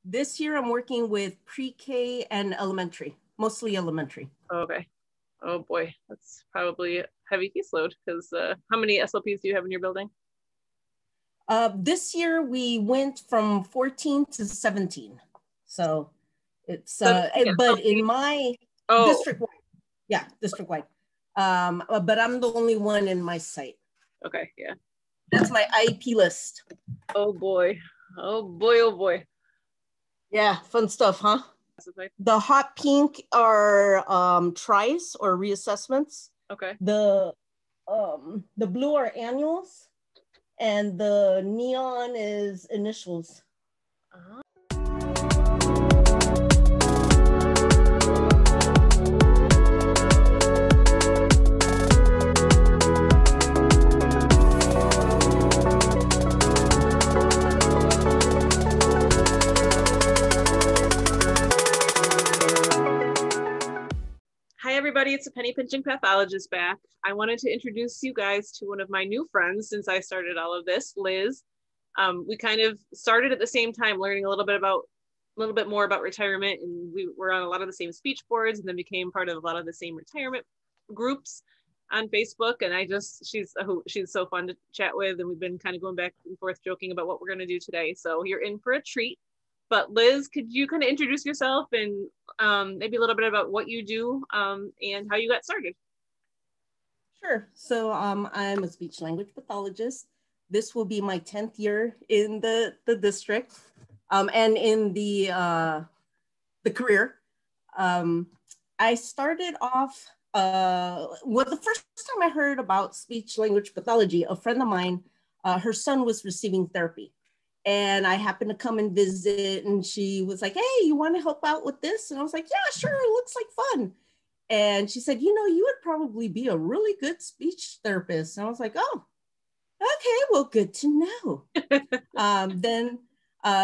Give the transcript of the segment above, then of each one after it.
This year I'm working with pre-K and elementary, mostly elementary. Okay. Oh boy, that's probably a heavy caseload because how many SLPs do you have in your building? This year we went from 14 to 17. So it's, but in my district-wide, yeah, district-wide. But I'm the only one in my site. Okay, yeah. That's my IEP list. Oh boy. Oh boy, oh boy. Yeah, fun stuff, huh? The hot pink are tries or reassessments. Okay. The blue are annuals, and the neon is initials. Hi everybody, it's a penny pinching pathologist back. I wanted to introduce you guys to one of my new friends since I started all of this, Liz. We kind of started at the same time learning a little bit more about retirement, and we were on a lot of the same speech boards and then became part of a lot of the same retirement groups on Facebook. And she's so fun to chat with, and we've been kind of going back and forth joking about what we're going to do today. So you're in for a treat. But Liz, could you kind of introduce yourself and maybe a little bit about what you do and how you got started? Sure. So I'm a speech language pathologist. This will be my 10th year in the district and in the career. I started off, well, the first time I heard about speech language pathology, a friend of mine, her son was receiving therapy. And I happened to come and visit, and she was like, hey, you want to help out with this? And I was like, yeah, sure, it looks like fun. And she said, you know, you would probably be a really good speech therapist. And I was like, oh, okay, well, good to know. Then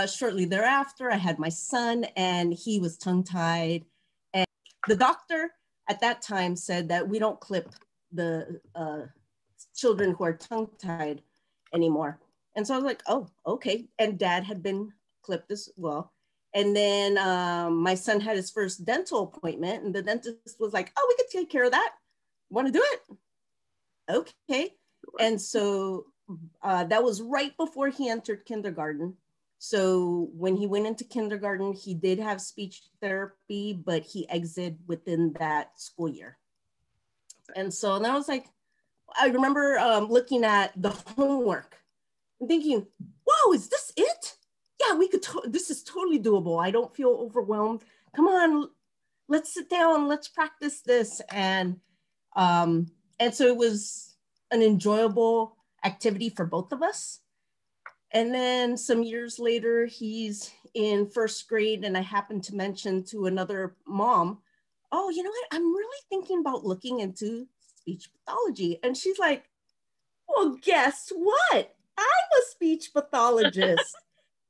shortly thereafter, I had my son, and he was tongue-tied. And the doctor at that time said that we don't clip the children who are tongue-tied anymore. And so I was like, oh, okay. And dad had been clipped as well. And then my son had his first dental appointment, and the dentist was like, oh, we could take care of that. Want to do it? Okay. And so that was right before he entered kindergarten. So when he went into kindergarten, he did have speech therapy, but he exited within that school year. And so then I was like, I remember looking at the homework and thinking, whoa, is this it? Yeah, we could, this is totally doable. I don't feel overwhelmed. Come on, let's sit down, let's practice this. And so it was an enjoyable activity for both of us. And then some years later, he's in first grade, and I happened to mention to another mom, oh, you know what? I'm really thinking about looking into speech pathology. And she's like, well, guess what? I'm a speech pathologist,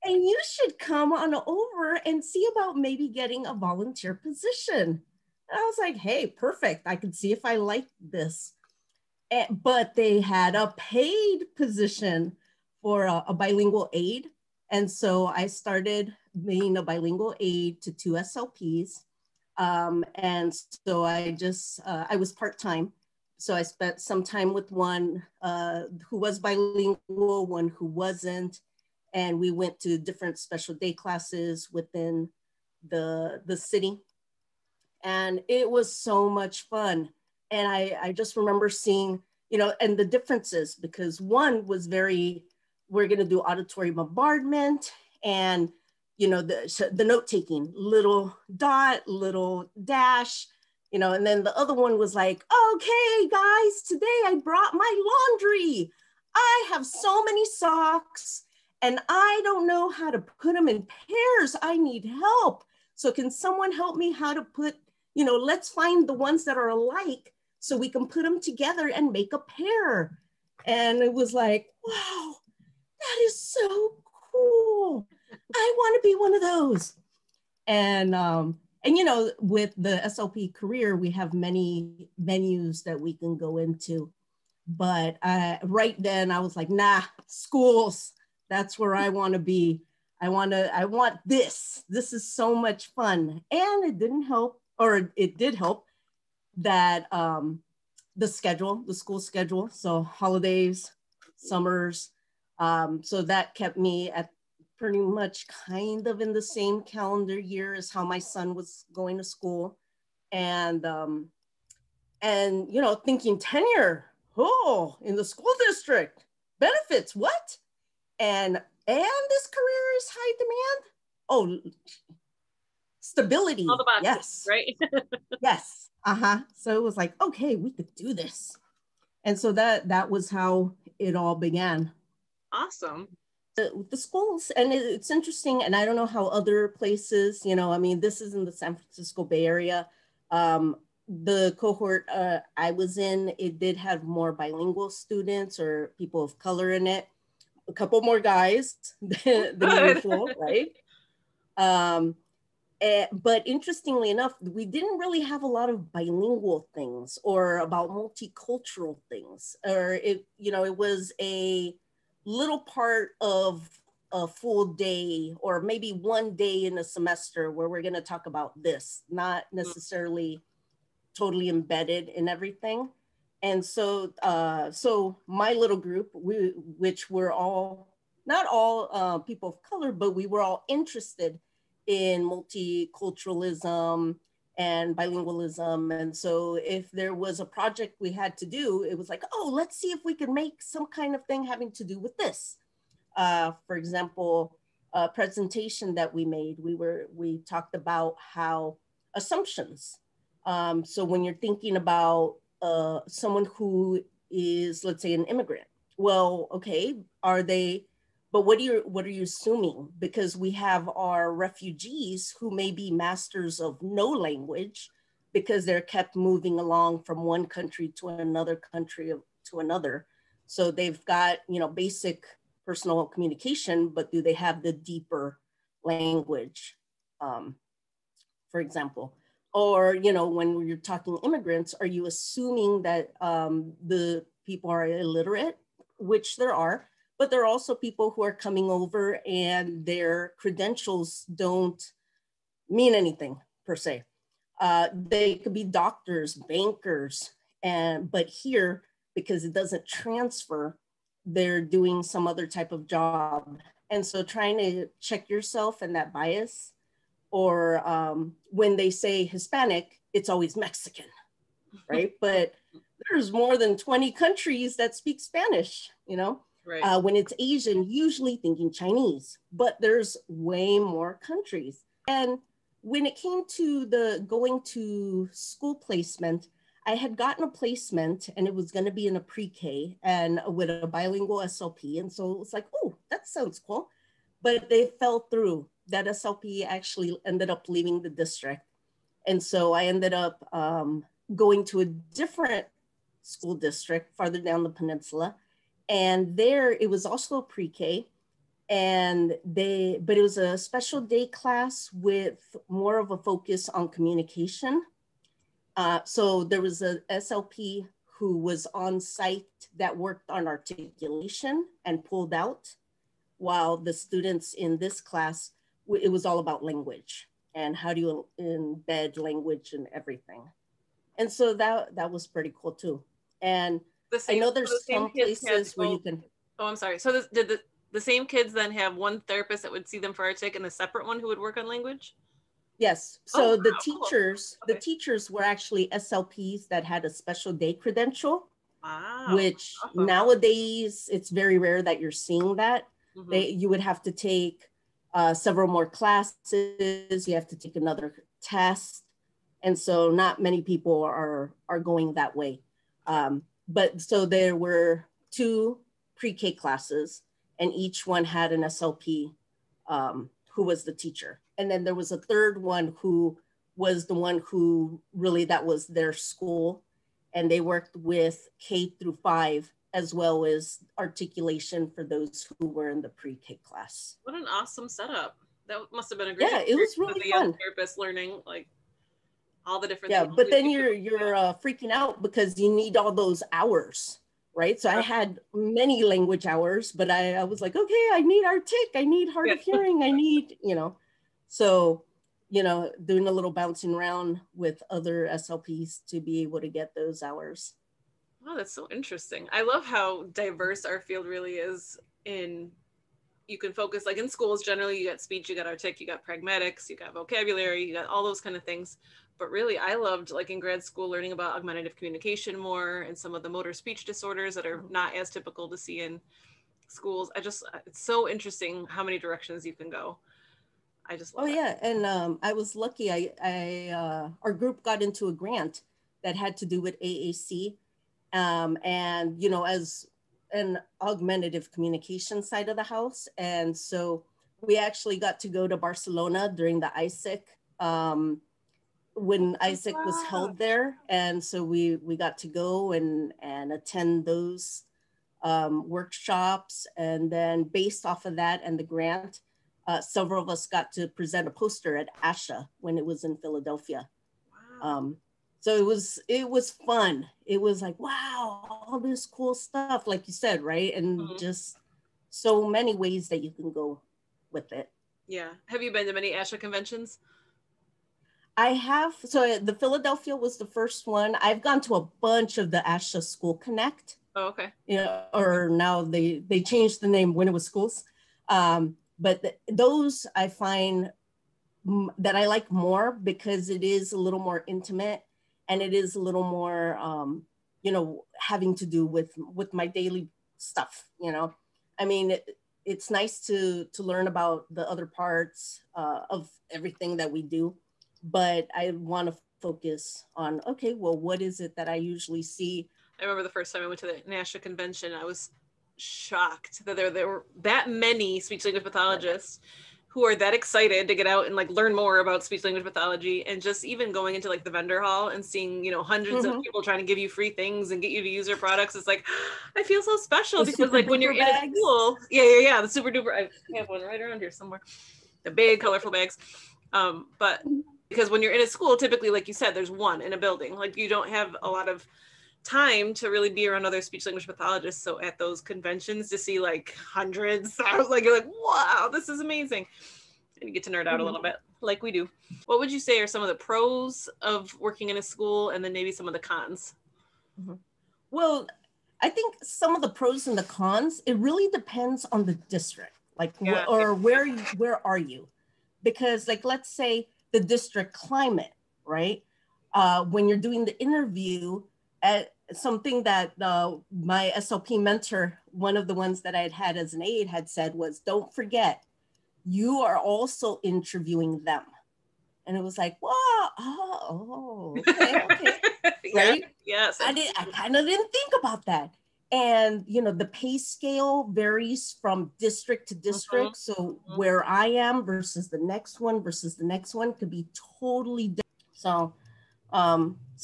and you should come on over and see about maybe getting a volunteer position. And I was like, hey, perfect. I can see if I like this. But they had a paid position for a bilingual aide. And so I started being a bilingual aide to 2 SLPs. And so I was part-time. So I spent some time with one who was bilingual, one who wasn't, and we went to different special day classes within the city. And it was so much fun. And I just remember seeing, you know, and the differences, because one was we're gonna do auditory bombardment and, you know, the note-taking, little dot, little dash, you know, and then the other one was like, okay, guys, today I brought my laundry. I have so many socks and I don't know how to put them in pairs. I need help. So can someone help me how to put, you know, let's find the ones that are alike so we can put them together and make a pair. And it was like, wow, that is so cool. I want to be one of those. And you know, with the SLP career, we have many venues that we can go into. But right then I was like, nah, schools, that's where I want to be. I want this. This is so much fun. And it didn't help, or it did help that the school schedule. So holidays, summers. So that kept me at pretty much kind of in the same calendar year as how my son was going to school. And you know, thinking tenure, oh, in the school district, benefits, what? And this career is high demand. Oh, stability. All the boxes, yes. Right? Yes. So it was like, okay, we could do this. And so that was how it all began. Awesome. The schools, and it's interesting, and I don't know how other places, you know, I mean, this is in the San Francisco Bay Area. The cohort I was in, it did have more bilingual students or people of color in it. A couple more guys than usual, right? But interestingly enough, we didn't really have a lot of bilingual things or about multicultural things, or it was a little part of a full day or maybe one day in a semester where we're going to talk about this, not necessarily totally embedded in everything. And so my little group, which were all, not all people of color, but we were all interested in multiculturalism and bilingualism. And so if there was a project we had to do, it was like, oh, let's see if we can make some kind of thing having to do with this. For example, a presentation that we made, we talked about how assumptions. So when you're thinking about someone who is, let's say, an immigrant, well, okay, but what are you assuming? Because we have our refugees who may be masters of no language because they're kept moving along from one country to another country to another. So they've got, basic personal communication, but do they have the deeper language, for example? Or, when you're talking immigrants, are you assuming that the people are illiterate, which there are, but there are also people who are coming over and their credentials don't mean anything per se. They could be doctors, bankers, but here, because it doesn't transfer, they're doing some other type of job. And so trying to check yourself and that bias, or when they say Hispanic, it's always Mexican, right? But there's more than 20 countries that speak Spanish, Right. When it's Asian, usually thinking Chinese, but there's way more countries. And when it came to the going to school placement, I had gotten a placement and it was going to be in a pre-K and with a bilingual SLP. And so it was like, oh, that sounds cool. But they fell through. That SLP actually ended up leaving the district. And so I ended up going to a different school district farther down the peninsula. And there it was also a pre-K, but it was a special day class with more of a focus on communication. So there was a SLP who was on site that worked on articulation and pulled out, while the students in this class, it was all about language and how do you embed language and everything. And so that was pretty cool too. And I know there's some places where you can. Oh, I'm sorry. So did the same kids then have one therapist that would see them for artic and a separate one who would work on language? Yes. So the teachers were actually SLPs that had a special day credential, which awesome. Nowadays it's very rare that you're seeing that. Mm-hmm. You would have to take several more classes. You have to take another test. And so not many people are going that way. But so there were 2 pre-K classes and each one had an SLP who was the teacher. And then there was a third one who was the one who really, that was their school. And they worked with K through 5 as well as articulation for those who were in the pre-K class. What an awesome setup. That must have been a great experience. Yeah, it was really fun. Therapist learning like all the different things. But then you're freaking out because you need all those hours, right? So I had many language hours, but I was like, okay, I need Artic, I need hard of hearing, I need, so, doing a little bouncing around with other SLPs to be able to get those hours. Wow, that's so interesting. I love how diverse our field really is. You can focus, like in schools, generally you got speech, you got Artic, you got pragmatics, you got vocabulary, you got all those kind of things. But really, I loved, like in grad school, learning about augmentative communication more and some of the motor speech disorders that are not as typical to see in schools. It's so interesting how many directions you can go. I just love it. Yeah, and I was lucky. Our group got into a grant that had to do with AAC, and as an augmentative communication side of the house, and so we actually got to go to Barcelona during the ISIC when ISIC was held there, and so we got to go and attend those workshops, and then based off of that and the grant, several of us got to present a poster at ASHA when it was in Philadelphia. Wow. So it was fun. It was like, wow, all this cool stuff, like you said, right? And just so many ways that you can go with it. Yeah. Have you been to many ASHA conventions? I have. So the Philadelphia was the first one. I've gone to a bunch of the ASHA School Connect. Oh, okay. Or now they changed the name when it was schools. But those I find that I like more because it is a little more intimate and it is a little more, having to do with my daily stuff. I mean, it's nice to learn about the other parts of everything that we do, but I want to focus on, okay, well, what is it that I usually see? I remember the first time I went to the NASHA convention, I was shocked that there were that many speech language pathologists who are that excited to get out and like learn more about speech language pathology, and just even going into like the vendor hall and seeing, hundreds of people trying to give you free things and get you to use their products. It's like, I feel so special because like when you're in a school, the super duper, I have one right around here somewhere, the big colorful bags. But because when you're in a school, typically, like you said, there's one in a building, like you don't have a lot of time to really be around other speech language pathologists. So at those conventions to see like hundreds, like you're like, wow, this is amazing. And you get to nerd out a little bit like we do. What would you say are some of the pros of working in a school, and then maybe some of the cons? Well, I think some of the pros and the cons, it really depends on the district, like, or where are you? Because like, let's say the district climate, right? When you're doing the interview, something that my SLP mentor, one of the ones that I had as an aide, had said was, don't forget, you are also interviewing them. And it was like, wow, okay. Right? Yes. I kind of didn't think about that. And, the pay scale varies from district to district. So where I am versus the next one could be totally different. So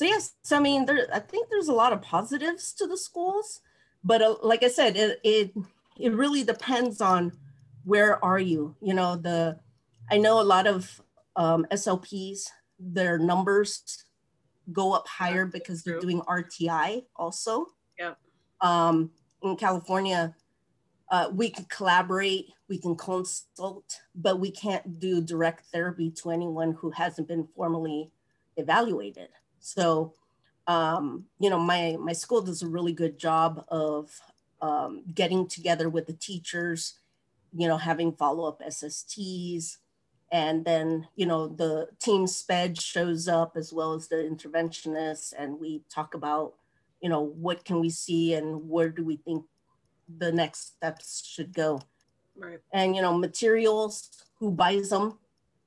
yes, I mean, I think there's a lot of positives to the schools, but like I said, it really depends on where are you. I know a lot of SLPs, their numbers go up higher because they're doing RTI also. Yeah. In California, we can collaborate, we can consult, but we can't do direct therapy to anyone who hasn't been formally evaluated. So, my school does a really good job of getting together with the teachers, having follow-up SSTs, and then, the team sped shows up as well as the interventionists, and we talk about, what can we see and where do we think the next steps should go. Right. And, materials, who buys them?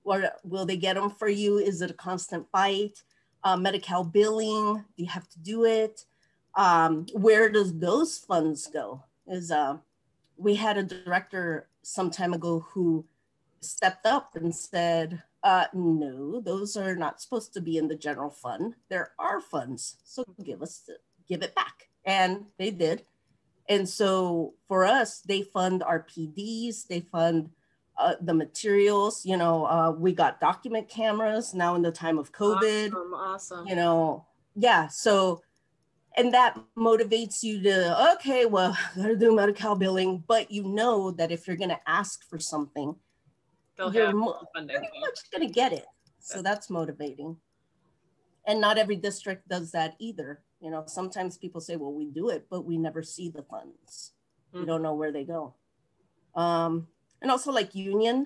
Or will they get them for you? Is it a constant fight? Medi-Cal billing, do you have to do it? Where does those funds go? We had a director some time ago who stepped up and said, no, those are not supposed to be in the general fund. There are funds, so give it back. And they did. And so for us, they fund our PDs, they fund the materials, we got document cameras now in the time of COVID. Awesome. Yeah. So, And that motivates you to, okay, well, I gotta do Medi-Cal billing, but you know that if you're gonna ask for something, you're pretty much gonna get it. So that's motivating. And not every district does that either. You know, sometimes people say, well, we do it, but we never see the funds. We don't know where they go. And also like union,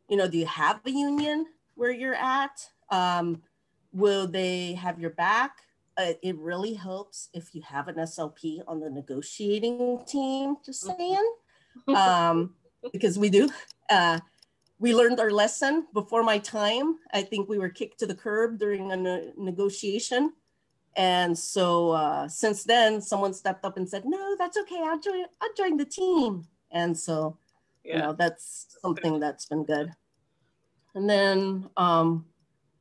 you know, do you have a union where you're at? Will they have your back? It really helps if you have an SLP on the negotiating team, just saying, because we do. We learned our lesson before my time. I think we were kicked to the curb during a negotiation. And so since then, someone stepped up and said, no, that's okay. I'll join the team. And so, you know, that's something that's been good. And then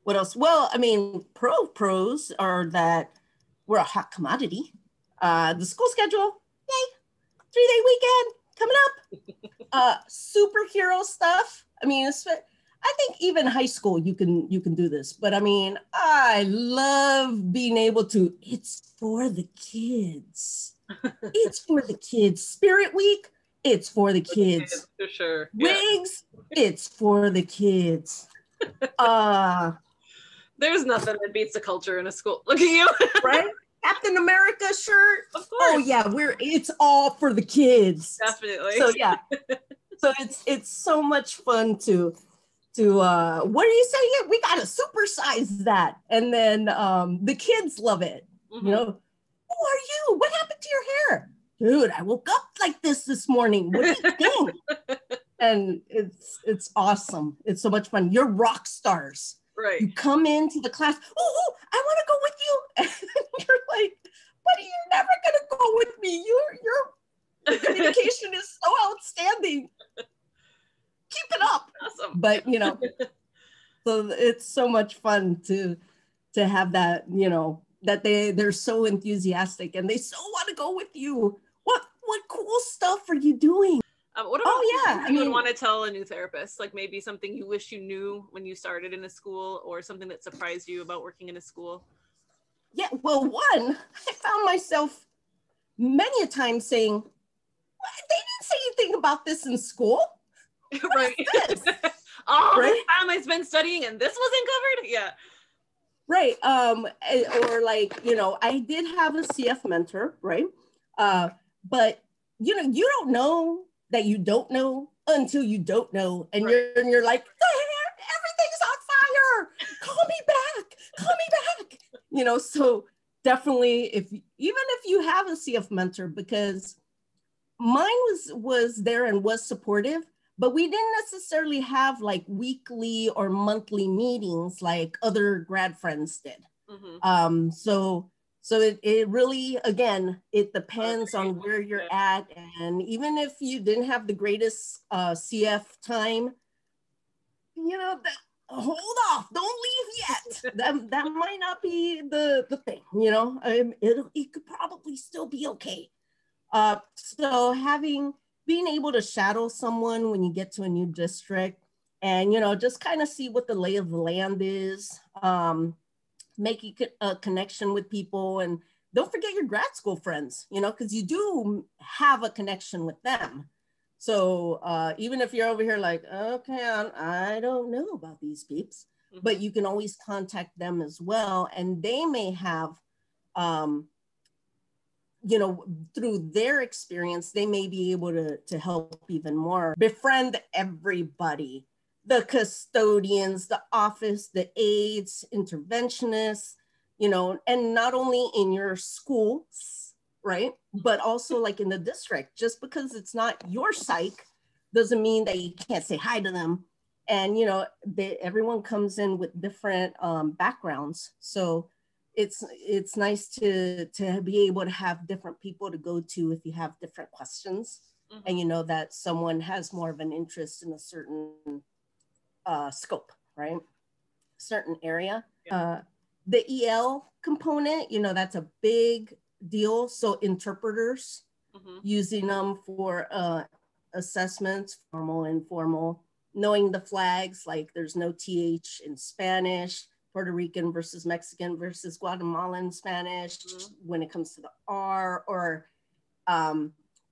what else? Well, I mean, pros are that we're a hot commodity. The school schedule, yay, 3-day weekend coming up. Superhero stuff. I mean, I think even high school you can do this, but I mean, I love being able to. It's for the kids. It's for the kids. Spirit Week. It's for the kids. For sure. Wigs. It's for the kids. There's nothing that beats the culture in a school. Look at you. Right? Captain America shirt. Of course. Oh yeah, it's all for the kids. Definitely. So yeah. So it's so much fun to what are you saying? We gotta supersize that. And then the kids love it. You know, who are you? What happened to your hair? Dude, I woke up like this morning. What do you think? And it's awesome. It's so much fun. You're rock stars. Right. You come into the class, oh, I want to go with you. And you're like, buddy, you're never gonna go with me. Your communication is so outstanding. Keep it up. Awesome. But you know, so it's so much fun to have that, you know, that they're so enthusiastic and they so want to go with you. What cool stuff are you doing? What about you would want to tell a new therapist? Like maybe something you wish you knew when you started in a school, or something that surprised you about working in a school? Yeah, well, one, I found myself many a time saying, what? They didn't say anything about this in school. Right. This time I spent studying and this wasn't covered. Yeah. Right. Or like, you know, I did have a CF mentor, right? But you know, you don't know that you don't know until you don't know, and you're like, everything's on fire. Call me back. You know, so definitely, even if you have a CF mentor, because mine was there and was supportive, but we didn't necessarily have like weekly or monthly meetings like other grad friends did. So it really, again, it depends on where you're at. And even if you didn't have the greatest CF time, you know, hold off, don't leave yet. That might not be the thing, you know, it could probably still be okay. So being able to shadow someone when you get to a new district and, you know, just kind of see what the lay of the land is, making a connection with people, and don't forget your grad school friends, you know, because you do have a connection with them. So even if you're over here like, okay, I don't know about these peeps, but you can always contact them as well. And they may have, you know, through their experience, they may be able to help even more. Befriend everybody. The custodians, the office, the aides, interventionists, you know, and not only in your schools, right? But also like in the district. Just because it's not your psych doesn't mean that you can't say hi to them. And, you know, everyone comes in with different backgrounds. So it's nice to be able to have different people to go to if you have different questions. And you know that someone has more of an interest in a certain scope, right? Certain area. The EL component, you know, that's a big deal. So interpreters, using them for assessments, formal, informal, knowing the flags, like there's no TH in Spanish, Puerto Rican versus Mexican versus Guatemalan Spanish when it comes to the R,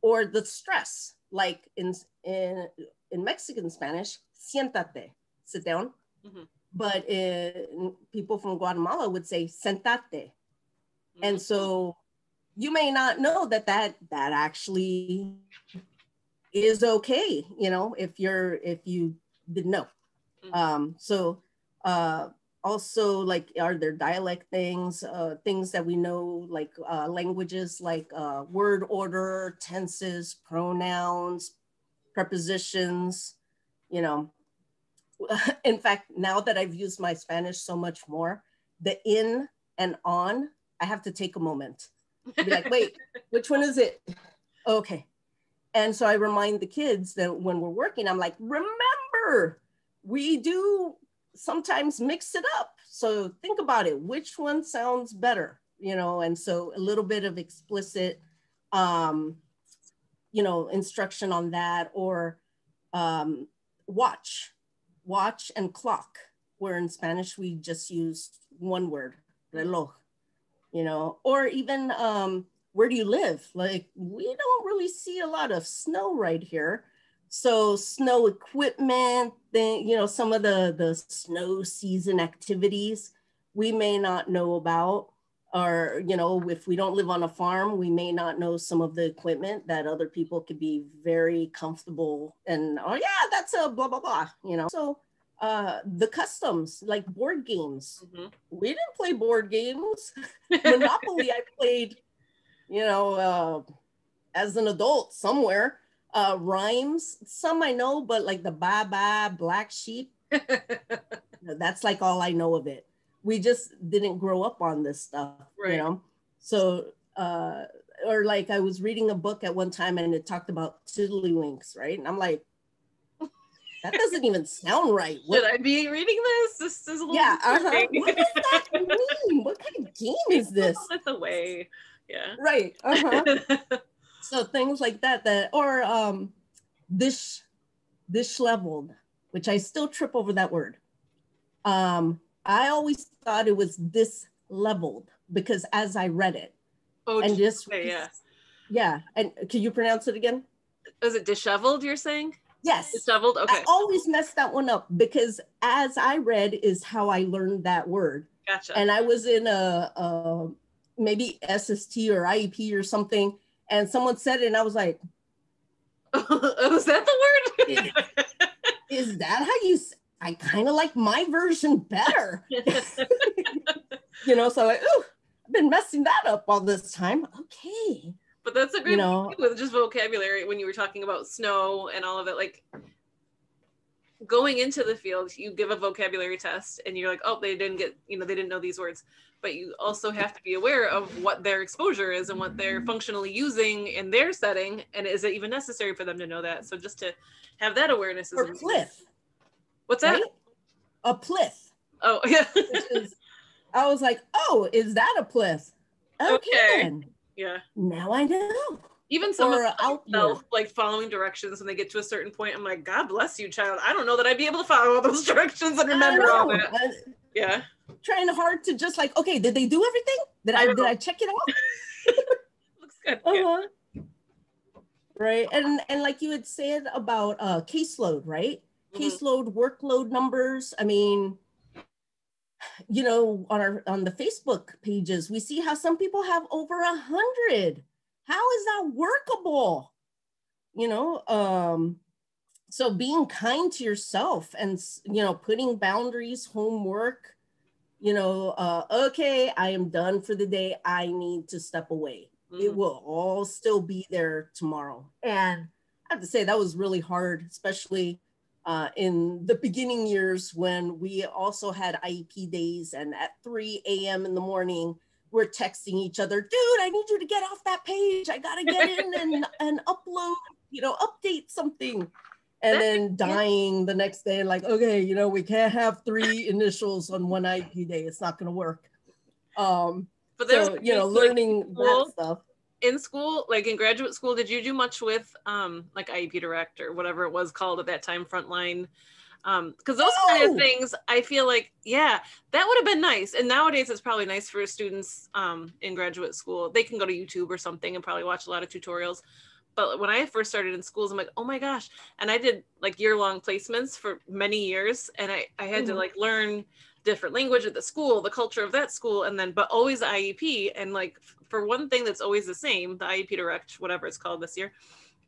or the stress, like in Mexican Spanish, siéntate, sit down. But people from Guatemala would say sentate. And so you may not know that actually is okay, you know, if you didn't know. Also, like, are there dialect things that we know, like languages like word order, tenses, pronouns, prepositions, you know. In fact, now that I've used my Spanish so much more, the in and on, I have to take a moment. Be like, wait, which one is it? Okay. And so I remind the kids that when we're working, I'm like, remember, we do sometimes mix it up. So think about it. Which one sounds better? You know, and so a little bit of explicit, you know, instruction on that, or watch and clock, where in Spanish, we just use one word, reloj, you know, or even where do you live? Like, we don't really see a lot of snow right here. So snow equipment, you know, some of the snow season activities we may not know about, or, you know, if we don't live on a farm, we may not know some of the equipment that other people could be very comfortable and, oh yeah, that's a blah, blah, blah, you know. So the customs, like board games, we didn't play board games. Monopoly, I played, you know, as an adult somewhere. Rhymes, some I know, but like the bye-bye, black sheep, that's like all I know of it. We just didn't grow up on this stuff, right. You know? So, or like I was reading a book at one time and it talked about tiddlywinks, right? And I'm like, that doesn't even sound right. Should I be reading this? This is a little What does that mean? What kind of game is this? That's the way. Yeah. Right. So things like that, or dish leveled, which I still trip over that word. I always thought it was this leveled because as I read it, and just yeah. And can you pronounce it again? Is it disheveled? You're saying? Yes. Disheveled. Okay. I always messed that one up because as I read is how I learned that word. Gotcha. And I was in a maybe SST or IEP or something, and someone said it, and I was like, "Was that the word? Is that how you?" I kind of like my version better. You know, so like, ooh, I've been messing that up all this time. Okay. But that's a great, you know, with just vocabulary when you were talking about snow and all of it. Like going into the field, you give a vocabulary test and you're like, oh, they didn't get, you know, they didn't know these words. But you also have to be aware of what their exposure is and what they're functionally using in their setting. And is it even necessary for them to know that? So just to have that awareness. Or pliff. What's that? Right? A pliff. Oh, yeah. I was like, oh, is that a pliff? Okay. Yeah. Now I know. Even some of myself, like following directions when they get to a certain point, I'm like, God bless you, child. I don't know that I'd be able to follow all those directions and remember all that. Yeah. Trying hard to just like, okay, did they do everything? Did I check it out? Looks good. Right. And like you had said about caseload, right? Caseload, workload numbers. I mean, you know, on the Facebook pages, we see how some people have over 100. How is that workable? You know, so being kind to yourself and, you know, putting boundaries, homework, you know, okay, I am done for the day. I need to step away. It will all still be there tomorrow. And I have to say that was really hard, especially in the beginning years when we also had IEP days, and at 3 a.m. in the morning, we're texting each other, dude, I need you to get off that page. I got to get in and upload, you know, update something. And then dying the next day, like, okay, you know, we can't have 3 initials on one IEP day. It's not going to work. But so, you know, learning that stuff. In school, like in graduate school, did you do much with like IEP Direct or whatever it was called at that time, Frontline Because those kind of things, I feel like, yeah, that would have been nice. And nowadays it's probably nice for students in graduate school. They can go to YouTube or something and probably watch a lot of tutorials. But when I first started in schools, I'm like, oh my gosh. And I did like year-long placements for many years. And I had to like learn different language at the school, the culture of that school, and then, but always the IEP. And like, for one thing that's always the same, the IEP Direct, whatever it's called this year,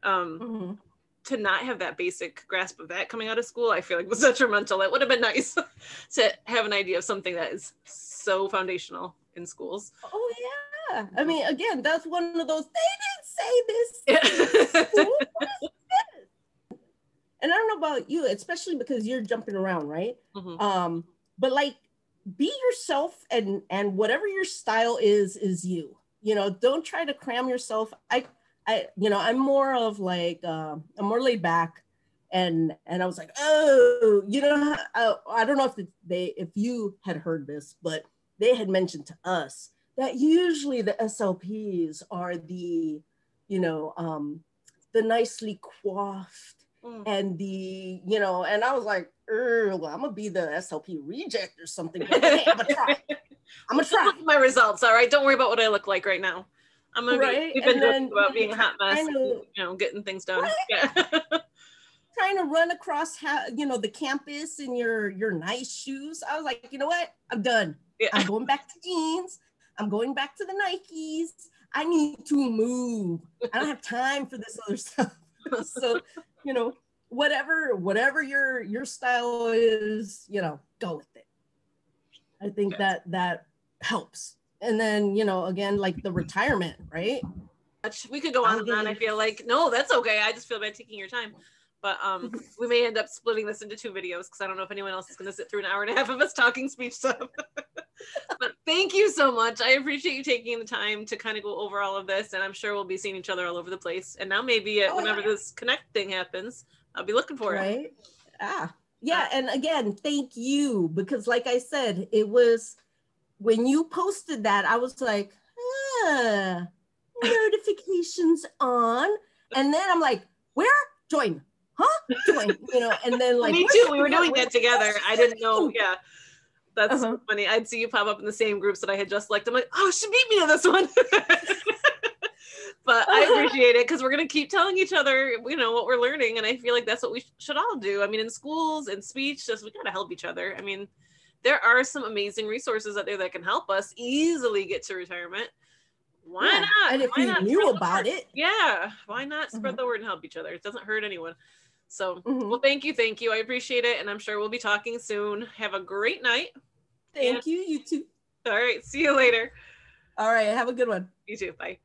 to not have that basic grasp of that coming out of school, I feel like was detrimental. It would have been nice to have an idea of something that is so foundational in schools. Oh yeah. I mean, again, that's one of those, they didn't say this. What is this? And I don't know about you, especially because you're jumping around, right? But like, be yourself, and whatever your style is you. You know, don't try to cram yourself. I'm more of like, I'm more laid back, and I was like, oh, you know, I don't know if you had heard this, but they had mentioned to us that usually the SLPs are the, you know, the nicely coiffed and the, you know, and I was like, well, I'm gonna be the SLP reject or something. Okay, I'm gonna try. Look at my results. All right, don't worry about what I look like right now. I'm gonna we've been joking about being a hot mess, and, you know, getting things done. Right? Yeah. Trying to run across, you know, the campus in your nice shoes. I was like, you know what? I'm done. Yeah. I'm going back to jeans. I'm going back to the Nikes. I need to move. I don't have time for this other stuff. So, you know, whatever your style is, you know, go with it. I think that helps. And then, you know, again, like the retirement, right? We could go on and on. I feel like, no, that's okay. I just feel bad taking your time. But we may end up splitting this into 2 videos because I don't know if anyone else is going to sit through an hour and a half of us talking speech stuff. But thank you so much. I appreciate you taking the time to kind of go over all of this. And I'm sure we'll be seeing each other all over the place. And now maybe whenever this Connect thing happens, I'll be looking for it. Right? Yeah. And again, thank you. Because like I said, it was, when you posted that, I was like, notifications on. And then I'm like, where? Join. Huh? Join. You know, and then like, me too. We were doing that together. I didn't know. Yeah. That's so funny. I'd see you pop up in the same groups that I had just liked. I'm like, oh, she beat me to this one. But I appreciate it because we're going to keep telling each other, you know, what we're learning. And I feel like that's what we should all do. I mean, in schools and speech, just we got to help each other. I mean, there are some amazing resources out there that can help us easily get to retirement. Why not? And if you knew about it. Yeah. Why not spread the word and help each other? It doesn't hurt anyone. So, well, thank you. I appreciate it. And I'm sure we'll be talking soon. Have a great night. Thank you. You too. All right. See you later. All right. Have a good one. You too. Bye.